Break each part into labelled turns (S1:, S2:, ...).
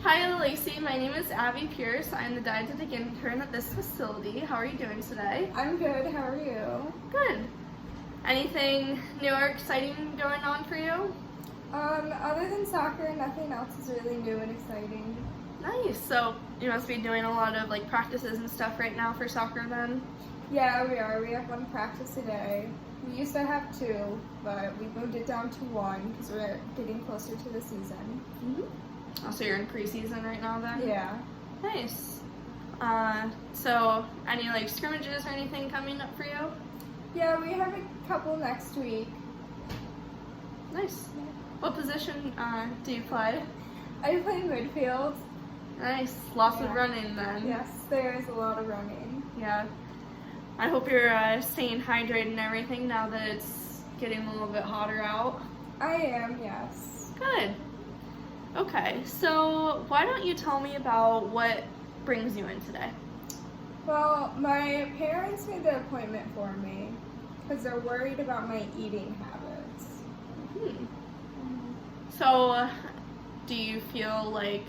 S1: Hi Lacey, my name is Abby Pierce. I'm the dietetic intern at this facility. How are you doing today?
S2: I'm good. How are you?
S1: Good. Anything new or exciting going on for you?
S2: Other than soccer, nothing else is really new and exciting.
S1: Nice. So you must be doing a lot of like practices and stuff right now for soccer then?
S2: Yeah, we are. We have one practice a day. We used to have two, but we moved it down to one because we're getting closer to the season.
S1: Oh, so you're in preseason right now then?
S2: Yeah.
S1: Nice. So any like scrimmages or anything coming up for you?
S2: Yeah, we have a couple next week.
S1: Nice. What position do you play?
S2: I play midfield.
S1: Nice. Lots of
S2: Yeah.
S1: running then.
S2: Yes, there is a lot of running.
S1: Yeah. I hope you're staying hydrated and everything now that it's getting a little bit hotter out.
S2: I am, yes.
S1: Good. Okay, so why don't you tell me about what brings you in today?
S2: Well, my parents made the appointment for me because they're worried about my eating habits.
S1: So, do you feel like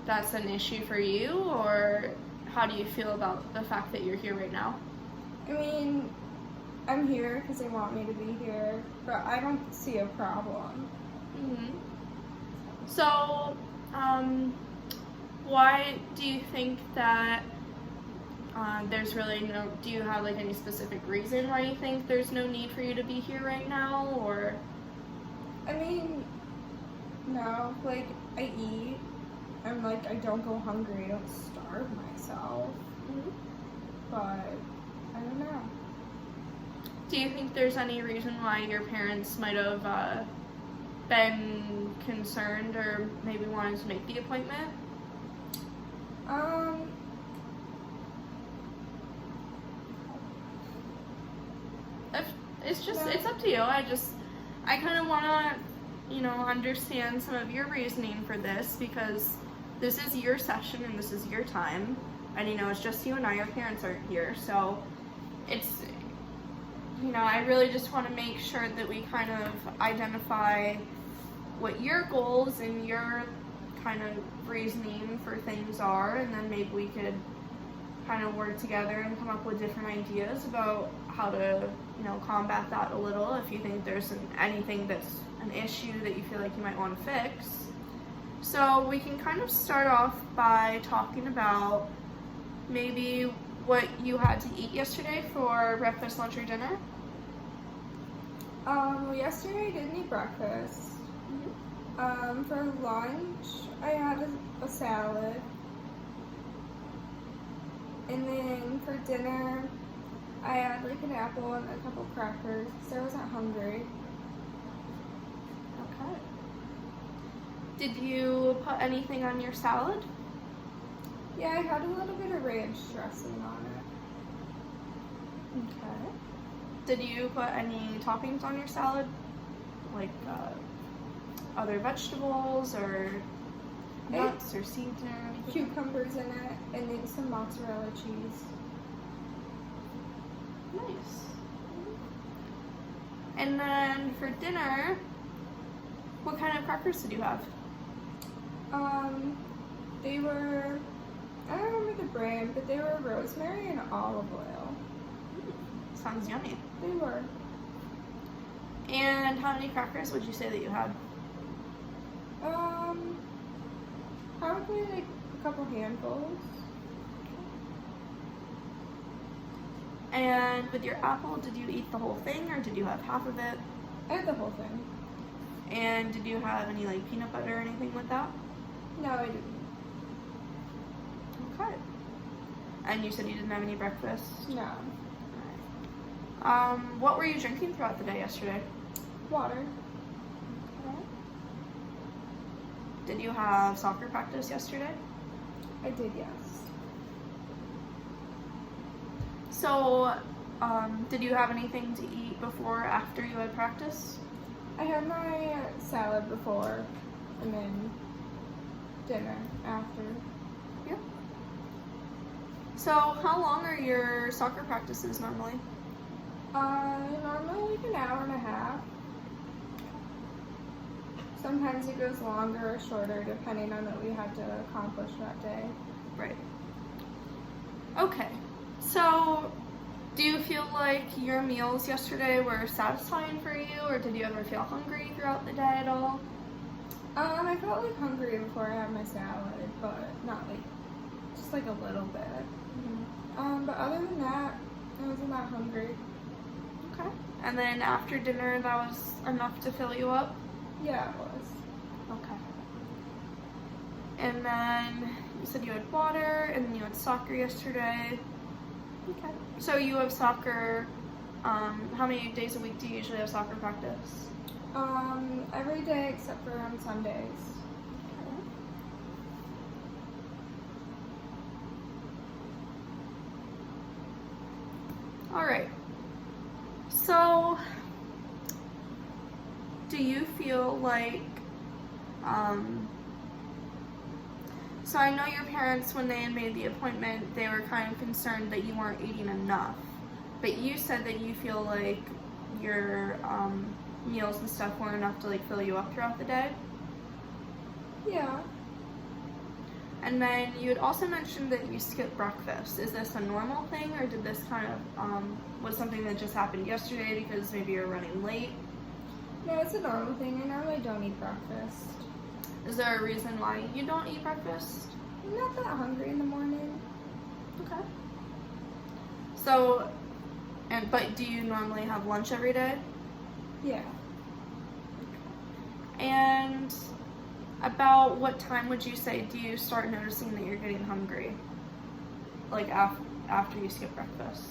S1: that's an issue for you, or how do you feel about the fact that you're here right now?
S2: I mean, I'm here because they want me to be here, but I don't see a problem.
S1: So, why do you think that there's really no, do you have like any specific reason why you think there's no need for you to be here right now, or?
S2: I mean, no, like, I eat. I'm like, I don't go hungry, I don't starve myself, but I don't know.
S1: Do you think there's any reason why your parents might have been concerned or maybe wanted to make the appointment? It's up to you. I kind of want to, understand some of your reasoning for this because this is your session and this is your time. And, it's just you and I, your parents aren't here. So it's, I really just want to make sure that we kind of identify what your goals and your kind of reasoning for things are, and then maybe we could kind of work together and come up with different ideas about how to, combat that a little if you think there's anything that's an issue that you feel like you might want to fix. So we can kind of start off by talking about maybe what you had to eat yesterday for breakfast, lunch, or dinner.
S2: Yesterday I didn't eat breakfast. For lunch, I had a salad. And then for dinner, I had like an apple and a couple crackers, so I wasn't hungry.
S1: Okay. Did you put anything on your salad?
S2: Yeah, I had a little bit of ranch dressing on it.
S1: Okay. Did you put any toppings on your salad? Like other vegetables or nuts or seeds or anything?
S2: Cucumbers in it, and then some mozzarella cheese.
S1: Nice. And then for dinner, what kind of crackers did you have?
S2: They were, I don't remember the brand, but they were rosemary and olive oil.
S1: Sounds yummy.
S2: They were.
S1: And how many crackers would you say that you had?
S2: Probably like a couple handfuls.
S1: And with your apple, did you eat the whole thing or did you have half of it?
S2: I had the whole thing.
S1: And did you have any like peanut butter or anything with that?
S2: No, I didn't.
S1: Okay. And you said you didn't have any breakfast?
S2: No.
S1: What were you drinking throughout the day yesterday?
S2: Water.
S1: Okay. Did you have soccer practice yesterday?
S2: I did, yes.
S1: So, did you have anything to eat before or after you had practice?
S2: I had my salad before, and then dinner after.
S1: Yeah. So, how long are your soccer practices normally?
S2: Normally like an hour and a half. Sometimes it goes longer or shorter depending on what we had to accomplish that day.
S1: Right. Okay. So, do you feel like your meals yesterday were satisfying for you, or did you ever feel hungry throughout the day at all?
S2: I felt like hungry before I had my salad, but not like, just like a little bit. But other than that, I wasn't that hungry.
S1: Okay. And then after dinner, that was enough to fill you up?
S2: Yeah, it was.
S1: Okay. And then you said you had water, and then you had soccer yesterday. Okay. So you have soccer, how many days a week do you usually have soccer practice?
S2: Every day except for on Sundays.
S1: Okay. All right. So, do you feel like, so I know your parents, when they had made the appointment, they were kind of concerned that you weren't eating enough, but you said that you feel like your meals and stuff weren't enough to like fill you up throughout the day.
S2: Yeah.
S1: And then you had also mentioned that you skipped breakfast. Is this a normal thing, or did this kind of was something that just happened yesterday because maybe you're running late?
S2: No, it's a normal thing. I normally don't eat breakfast.
S1: Is there a reason why you don't eat breakfast?
S2: I'm not that hungry in the morning.
S1: Okay. So, but do you normally have lunch every day?
S2: Yeah.
S1: And about what time would you say do you start noticing that you're getting hungry? Like after you skip breakfast?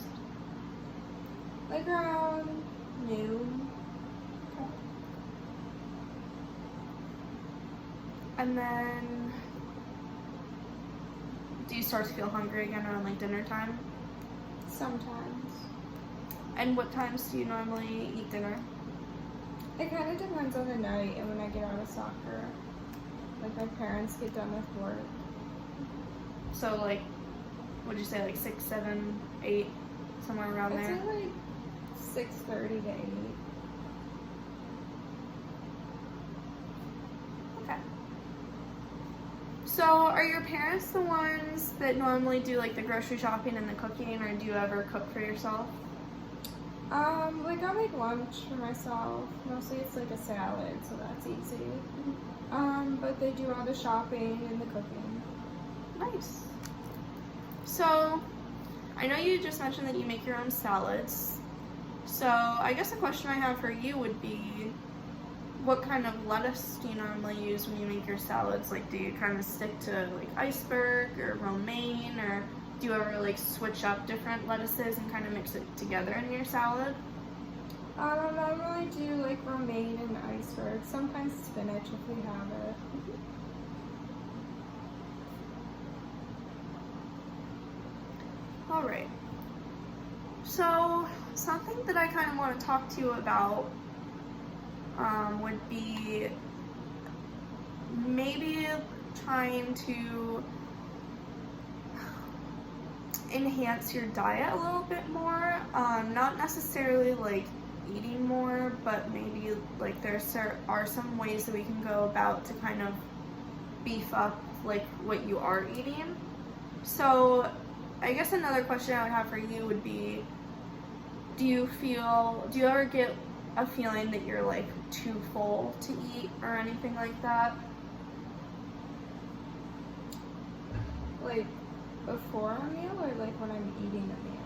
S2: Like around noon.
S1: Okay. And then, do you start to feel hungry again around like dinner time?
S2: Sometimes.
S1: And what times do you normally eat dinner?
S2: It kind of depends on the night and when I get out of soccer. Like my parents get done with work.
S1: So like, would you say like 6, 7, 8, somewhere around
S2: I'd
S1: there?
S2: say like 6:30 to 8.
S1: Okay. So are your parents the ones that normally do like the grocery shopping and the cooking, or do you ever cook for yourself?
S2: Like I'll make lunch for myself. Mostly it's like a salad, so that's easy. But they do all the shopping and the cooking.
S1: Nice. So, I know you just mentioned that you make your own salads. So, I guess the question I have for you would be, what kind of lettuce do you normally use when you make your salads? Like, do you kind of stick to like iceberg or romaine, or do you ever like switch up different lettuces and kind of mix it together in your salad?
S2: I normally do like romaine and iceberg. Sometimes spinach if we have it.
S1: All right. So, something that I kind of want to talk to you about would be maybe trying to enhance your diet a little bit more. Not necessarily like eating more, but maybe like there are some ways that we can go about to kind of beef up like what you are eating. So I guess another question I would have for you would be, do you ever get a feeling that you're like too full to eat or anything like that?
S2: Like before a meal or like when I'm eating a meal?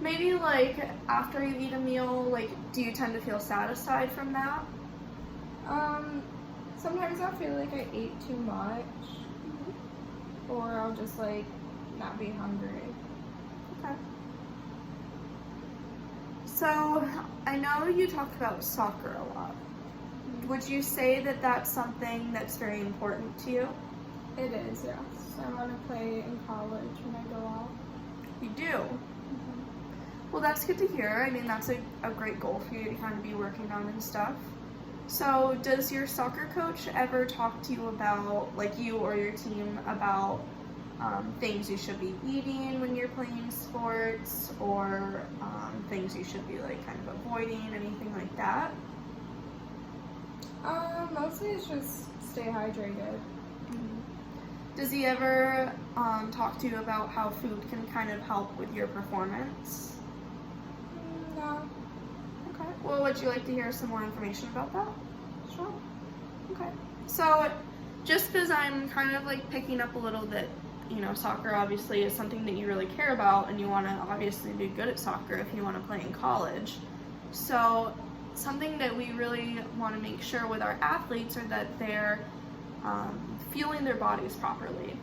S1: Maybe like after you eat a meal, like do you tend to feel satisfied from that?
S2: Sometimes I'll feel like I ate too much. Or I'll just like not be hungry.
S1: Okay. So I know you talked about soccer a lot. Would you say that that's something that's very important to you?
S2: It is, yes. I want to play in college when I go out.
S1: You do? Well, that's good to hear. I mean, that's a great goal for you to kind of be working on and stuff. So does your soccer coach ever talk to you about, like you or your team, about things you should be eating when you're playing sports, or things you should be like kind of avoiding, anything like that?
S2: Mostly it's just stay hydrated.
S1: Does he ever talk to you about how food can kind of help with your performance?
S2: No.
S1: Okay. Well, would you like to hear some more information about that?
S2: Sure.
S1: Okay. So, just because I'm kind of like picking up a little bit, soccer obviously is something that you really care about, and you want to obviously be good at soccer if you want to play in college. So, something that we really want to make sure with our athletes are that they're fueling their bodies properly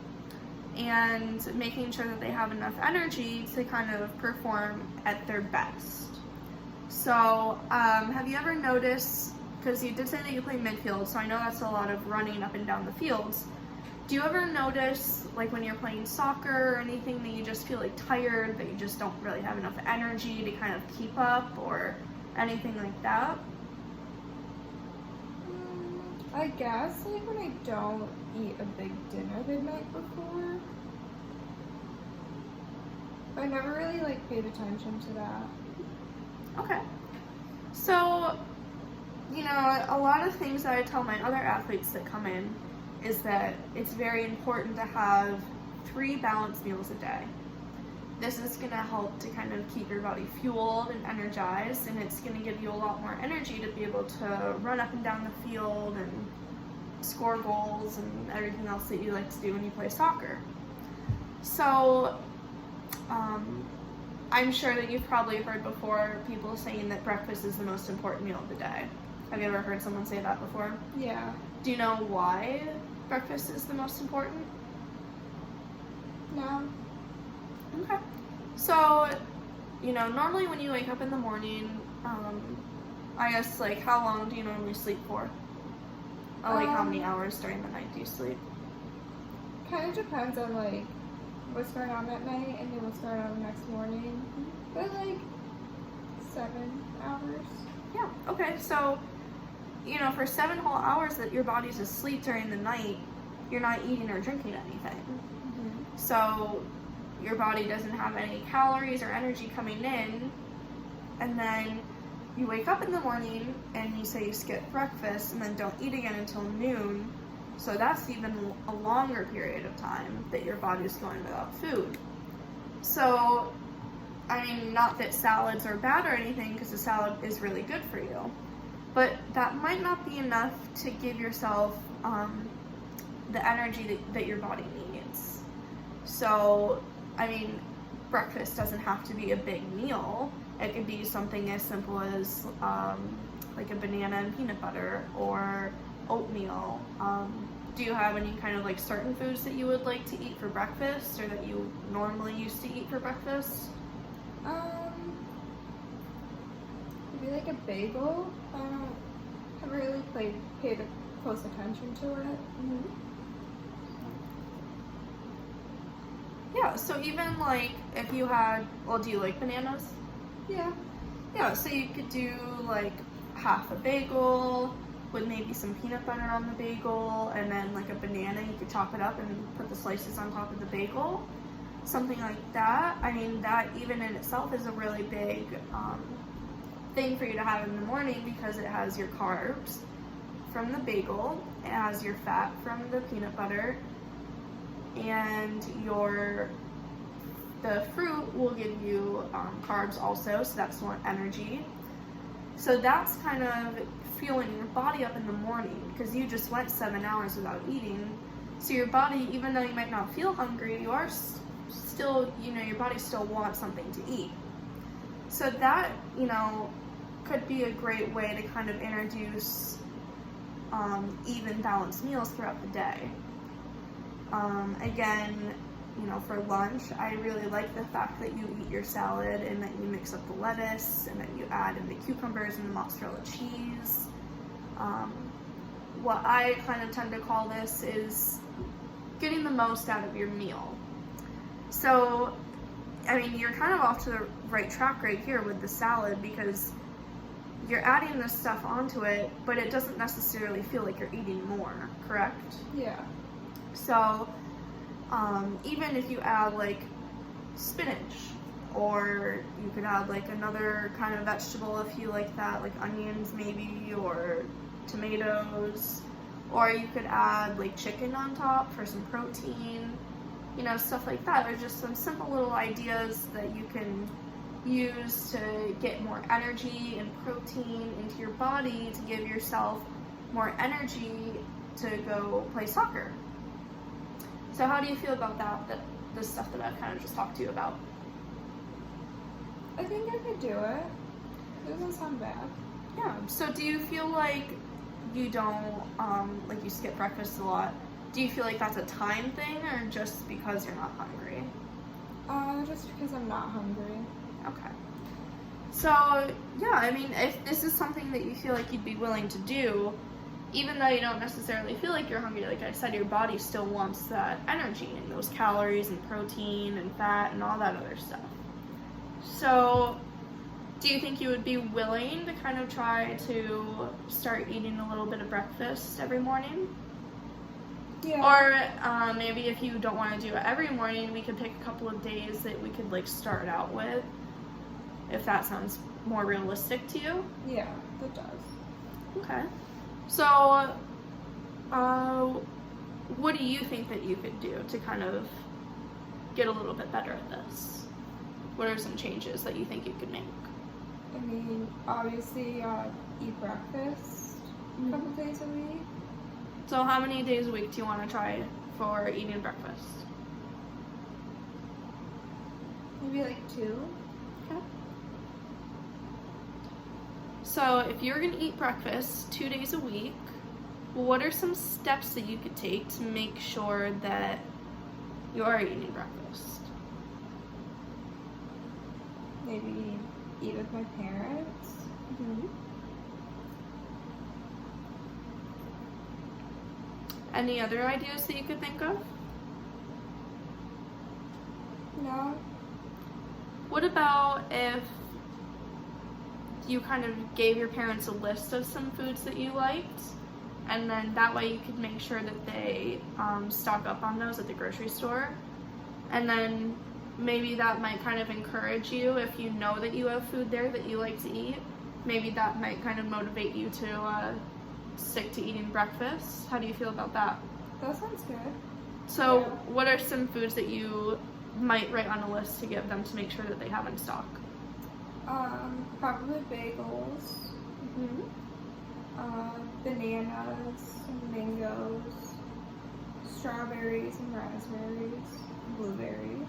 S1: and making sure that they have enough energy to kind of perform at their best. So, have you ever noticed, because you did say that you play midfield, so I know that's a lot of running up and down the fields. Do you ever notice, like when you're playing soccer or anything, that you just feel like tired, that you just don't really have enough energy to kind of keep up or anything like that?
S2: I guess like when I don't eat a big dinner the night before. I never really like paid attention to that.
S1: Okay. So, a lot of things that I tell my other athletes that come in is that it's very important to have 3 balanced meals a day. This is going to help to kind of keep your body fueled and energized, and it's going to give you a lot more energy to be able to run up and down the field and score goals and everything else that you like to do when you play soccer. So, I'm sure that you've probably heard before people saying that breakfast is the most important meal of the day. Have you ever heard someone say that before?
S2: Yeah.
S1: Do you know why breakfast is the most important?
S2: No.
S1: Okay. So, normally when you wake up in the morning, I guess, like, how long do you normally sleep for? Or, like, how many hours during the night do you sleep?
S2: Kind of depends on, like, what's going on that night and then what's going on the next morning. But, like, 7 hours.
S1: Yeah. Okay. So, for 7 whole hours that your body's asleep during the night, you're not eating or drinking anything.
S2: Mm-hmm.
S1: So, your body doesn't have any calories or energy coming in, and then you wake up in the morning and you say you skip breakfast and then don't eat again until noon. So that's even a longer period of time that your body's going without food. So, not that salads are bad or anything, because a salad is really good for you, but that might not be enough to give yourself the energy that your body needs. So, breakfast doesn't have to be a big meal. It could be something as simple as like a banana and peanut butter or oatmeal. Do you have any kind of like certain foods that you would like to eat for breakfast or that you normally used to eat for breakfast?
S2: Maybe like a bagel. I haven't really paid close attention to it.
S1: Mm-hmm. Yeah, so even like if you had, do you like bananas?
S2: Yeah.
S1: Yeah, so you could do like half a bagel with maybe some peanut butter on the bagel, and then like a banana, you could chop it up and put the slices on top of the bagel. Something like that. That even in itself is a really big thing for you to have in the morning, because it has your carbs from the bagel, it has your fat from the peanut butter, and the fruit will give you carbs also, so that's more energy. So that's kind of fueling your body up in the morning, because you just went 7 hours without eating. So your body, even though you might not feel hungry, you are still, your body still wants something to eat. So that, could be a great way to kind of introduce even balanced meals throughout the day. Again, for lunch, I really like the fact that you eat your salad and that you mix up the lettuce and that you add in the cucumbers and the mozzarella cheese. What I kind of tend to call this is getting the most out of your meal. So, you're kind of off to the right track right here with the salad, because you're adding this stuff onto it, but it doesn't necessarily feel like you're eating more, correct?
S2: Yeah.
S1: So, even if you add like spinach, or you could add like another kind of vegetable if you like that, like onions maybe, or tomatoes, or you could add like chicken on top for some protein, you know, stuff like that. Are just some simple little ideas that you can use to get more energy and protein into your body to give yourself more energy to go play soccer. So how do you feel about that the stuff that I've kind of just talked to you about?
S2: I think I could do it. It doesn't sound bad.
S1: Yeah. So do you feel like you don't, like you skip breakfast a lot? Do you feel like that's a time thing or just because you're not hungry?
S2: Just because I'm not hungry.
S1: Okay. So, yeah, I mean, if this is something that you feel like you'd be willing to do, even though you don't necessarily feel like you're hungry, like I said, your body still wants that energy and those calories and protein and fat and all that other stuff. So, do you think you would be willing to kind of try to start eating a little bit of breakfast every morning?
S2: Yeah.
S1: Or maybe if you don't want to do it every morning, we could pick a couple of days that we could like start out with, if that sounds more realistic to you.
S2: Yeah, that does.
S1: Okay. So, what do you think that you could do to kind of get a little bit better at this? What are some changes that you think you could make?
S2: I mean, obviously, eat breakfast a couple days a week.
S1: So how many days a week do you want to try for eating breakfast?
S2: Maybe like 2.
S1: Okay. So if you're going to eat breakfast 2 days a week, what are some steps that you could take to make sure that you are eating breakfast?
S2: Maybe eat with my parents.
S1: Mm-hmm. Any other ideas that you could think of?
S2: No.
S1: What about if you kind of gave your parents a list of some foods that you liked, and then that way you could make sure that they stock up on those at the grocery store, and then maybe that might kind of encourage you if you know that you have food there that you like to eat. Maybe that might kind of motivate you to stick to eating breakfast. How do you feel about that?
S2: That sounds good.
S1: So,
S2: Yeah.
S1: what are some foods that you might write on a list to give them to make sure that they have in stock?
S2: Probably bagels, bananas, and mangoes, strawberries and raspberries, and blueberries.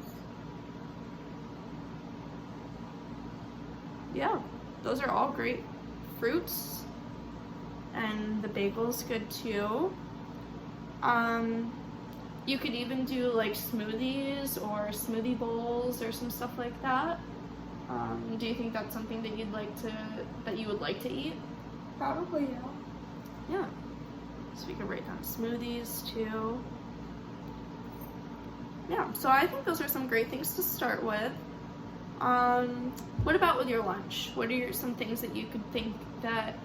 S1: Yeah, those are all great fruits, and the bagel's good too. You could even do like smoothies or smoothie bowls or some stuff like that. Do you think that's something that you would like to eat?
S2: Probably, yeah.
S1: Yeah. So we could write down smoothies too. Yeah, so I think those are some great things to start with. What about with your lunch? What are some things that you could think that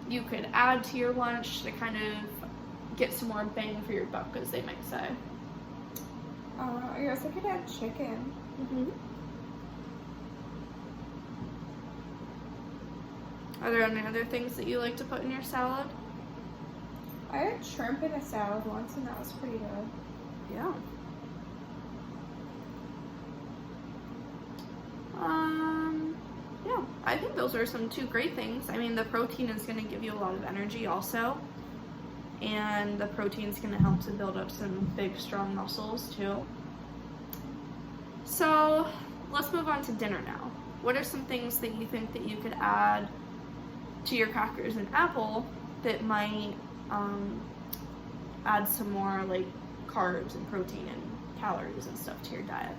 S1: you could add to your lunch to kind of get some more bang for your buck, as they might say?
S2: I guess I could add chicken.
S1: Are there any other things that you like to put in your salad?
S2: I had shrimp in a salad once, and that was pretty good.
S1: Yeah. Yeah, I think those are some 2 great things. I mean, the protein is going to give you a lot of energy also, and the protein is going to help to build up some big, strong muscles too. So let's move on to dinner now. What are some things that you think that you could add to your crackers and apple that might add some more like carbs and protein and calories and stuff to your diet?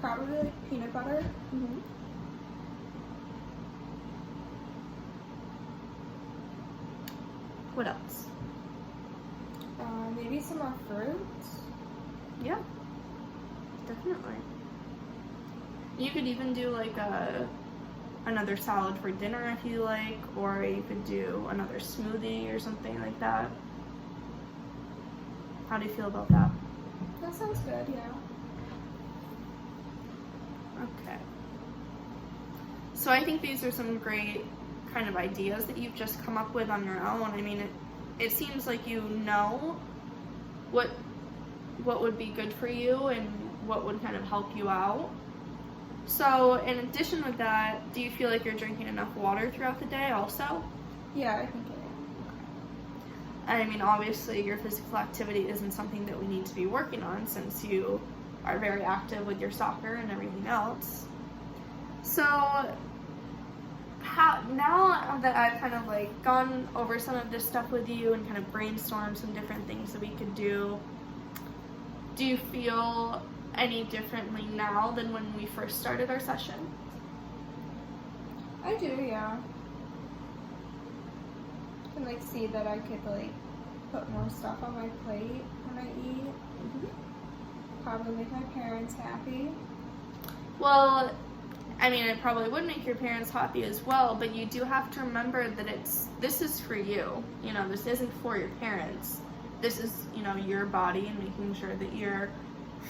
S2: Probably like peanut butter.
S1: What else?
S2: Maybe some more fruits.
S1: Yeah, definitely. You could even do like another salad for dinner if you like, or you could do another smoothie or something like that. How do you feel about that?
S2: That sounds good, yeah.
S1: Okay. So I think these are some great kind of ideas that you've just come up with on your own. I mean, it seems like you know what would be good for you and what would kind of help you out. So in addition with that, do you feel like you're drinking enough water throughout the day also?
S2: Yeah, I think I am.
S1: I mean, obviously your physical activity isn't something that we need to be working on since you are very active with your soccer and everything else. So now that I've kind of like gone over some of this stuff with you and kind of brainstormed some different things that we could do you feel any differently now than when we first started our session?
S2: I do, yeah. I can like see that I could like put more stuff on my plate when I eat. Probably make my parents happy.
S1: Well, I mean, it probably would make your parents happy as well, but you do have to remember that this is for you. You know, this isn't for your parents. This is, you know, your body and making sure that you're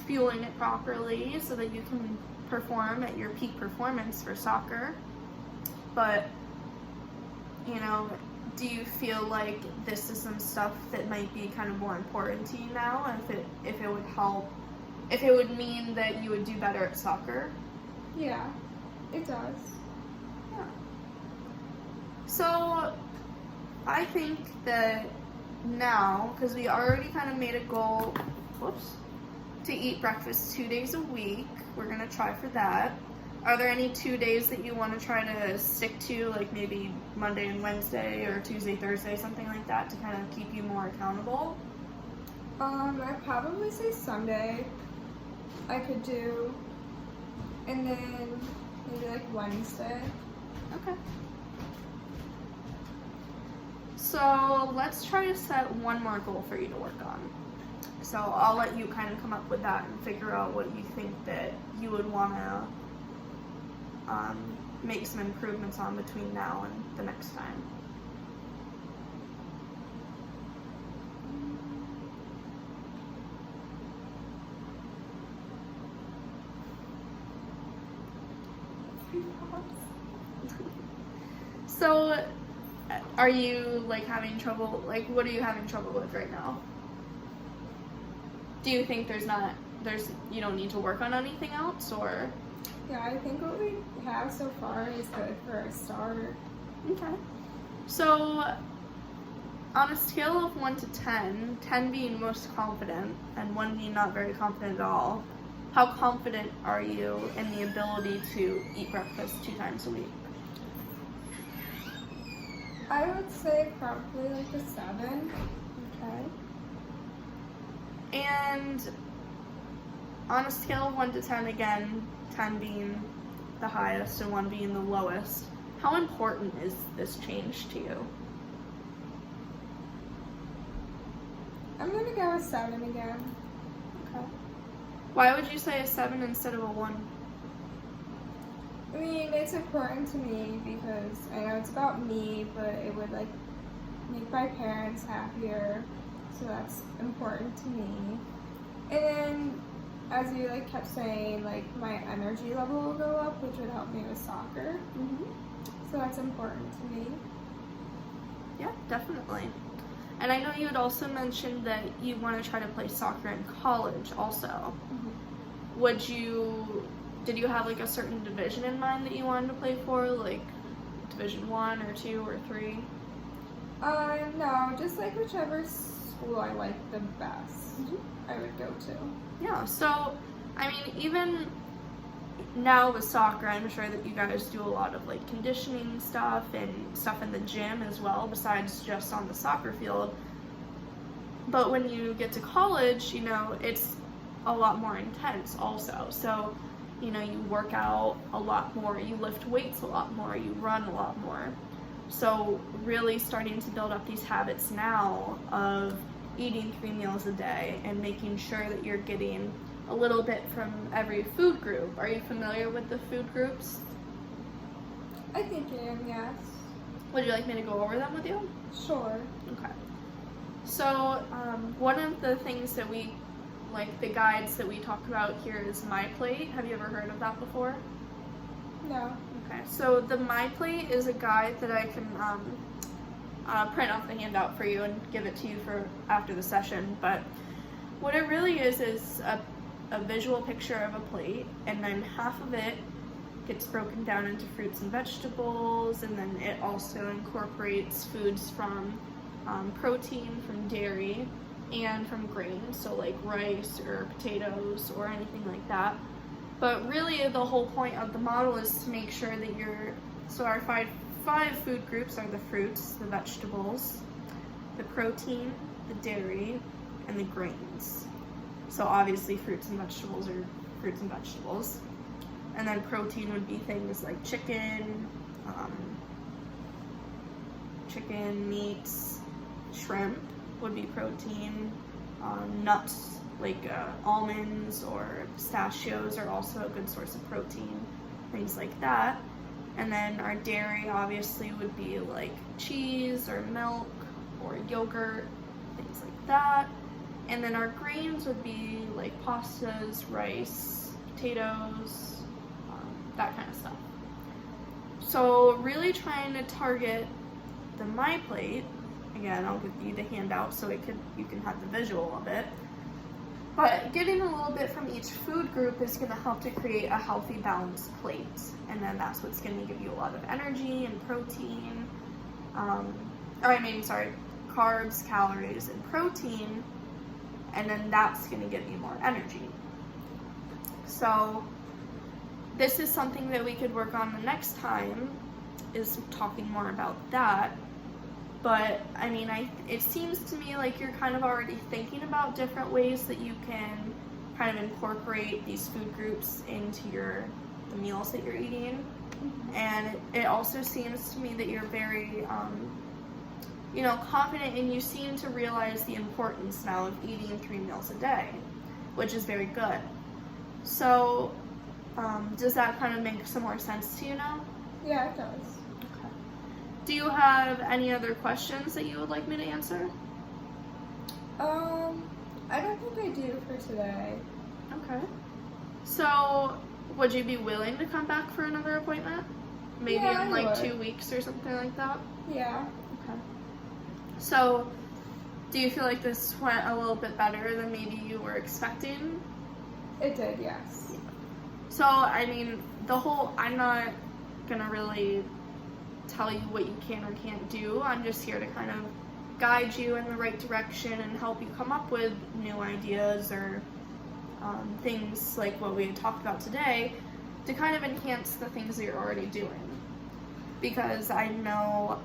S1: fueling it properly so that you can perform at your peak performance for soccer. But, you know, do you feel like this is some stuff that might be kind of more important to you now? If it would help, if it would mean that you would do better at soccer?
S2: Yeah, it does.
S1: Yeah. So, I think that now, because we already kind of made a goal, to eat breakfast 2 days a week. We're going to try for that. Are there any 2 days that you want to try to stick to, like maybe Monday and Wednesday or Tuesday, Thursday, something like that, to kind of keep you more accountable?
S2: I'd probably say Sunday I could do, and then maybe like Wednesday.
S1: Okay. So let's try to set one more goal for you to work on. So I'll let you kind of come up with that and figure out what you think that you would want to make some improvements on between now and the next time. So, are you like having trouble? Like, what are you having trouble with right now? Do you think you don't need to work on anything else, or?
S2: Yeah, I think what we have so far is good for a start.
S1: Okay. So, on a scale of 1 to 10, 10 being most confident and 1 being not very confident at all, how confident are you in the ability to eat breakfast 2 times a week?
S2: I would say probably like a 7.
S1: Okay. And on a scale of 1 to 10, again, 10 being the highest and 1 being the lowest, how important is this change to you?
S2: I'm gonna go with 7 again.
S1: Okay. Why would you say a 7 instead of a 1?
S2: I mean, it's important to me because I know it's about me, but it would like make my parents happier, so that's important to me. And then, as you like kept saying, like my energy level will go up, which would help me with soccer. So that's important to me.
S1: Yeah, definitely. And I know you had also mentioned that you want to try to play soccer in college also. Did you have like a certain division in mind that you wanted to play for, like Division 1 or 2 or 3?
S2: No, just like whichever school I like the best, I would go to.
S1: Yeah, so, I mean, even now with soccer, I'm sure that you guys do a lot of like conditioning stuff and stuff in the gym as well, besides just on the soccer field. But when you get to college, you know, it's a lot more intense also. So, you know, you work out a lot more, you lift weights a lot more, you run a lot more. So really starting to build up these habits now of eating 3 meals a day and making sure that you're getting a little bit from every food group. Are you familiar with the food groups?
S2: I think I am, yes.
S1: Would you like me to go over them with you?
S2: Sure.
S1: Okay. So one of the things that we, like the guides that we talk about here is My Plate. Have you ever heard of that before?
S2: No.
S1: Okay, so the My Plate is a guide that I can print off the handout for you and give it to you for after the session. But what it really is a visual picture of a plate, and then half of it gets broken down into fruits and vegetables, and then it also incorporates foods from protein, from dairy, and from grains, so like rice or potatoes or anything like that. But really the whole point of the model is to make sure that so our five food groups are the fruits, the vegetables, the protein, the dairy, and the grains. So obviously fruits and vegetables are fruits and vegetables. And then protein would be things like chicken, meats, shrimp would be protein, nuts like almonds or pistachios are also a good source of protein, things like that. And then our dairy obviously would be like cheese or milk or yogurt, things like that. And then our grains would be like pastas, rice, potatoes, that kind of stuff. So really trying to target the My Plate. Again, I'll give you the handout so you can have the visual of it. But getting a little bit from each food group is going to help to create a healthy, balanced plate. And then that's what's going to give you a lot of energy and protein. Carbs, calories, and protein. And then that's going to give you more energy. So this is something that we could work on the next time, is talking more about that. But I mean, it seems to me like you're kind of already thinking about different ways that you can kind of incorporate these food groups into the meals that you're eating. Mm-hmm. And it also seems to me that you're very, confident, and you seem to realize the importance now of eating 3 meals a day, which is very good. So, does that kind of make some more sense to you now?
S2: Yeah, it does.
S1: Do you have any other questions that you would like me to answer?
S2: I don't think I do for today.
S1: Okay. So, would you be willing to come back for another appointment? Maybe in like 2 weeks or something like that?
S2: Yeah.
S1: Okay. So, do you feel like this went a little bit better than maybe you were expecting?
S2: It did, yes.
S1: So, I mean, I'm not gonna really tell you what you can or can't do. I'm just here to kind of guide you in the right direction and help you come up with new ideas or things like what we had talked about today to kind of enhance the things that you're already doing. Because I know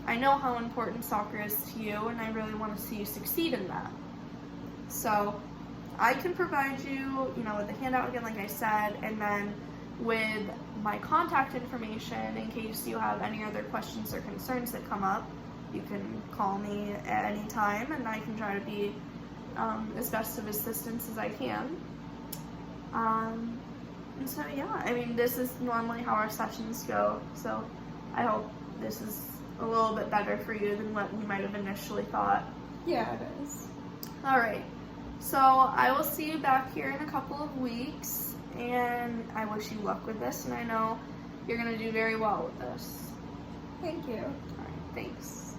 S1: how important soccer is to you, and I really want to see you succeed in that. So I can provide you, with the handout again, like I said, and then with my contact information in case you have any other questions or concerns that come up. You can call me at any time, and I can try to be as best of assistance as I can. And so this is normally how our sessions go, so I hope this is a little bit better for you than what you might have initially thought.
S2: Yeah, it is.
S1: Alright, so I will see you back here in a couple of weeks, and I wish you luck with this, and I know you're going to do very well with this.
S2: Thank you.
S1: Alright, thanks.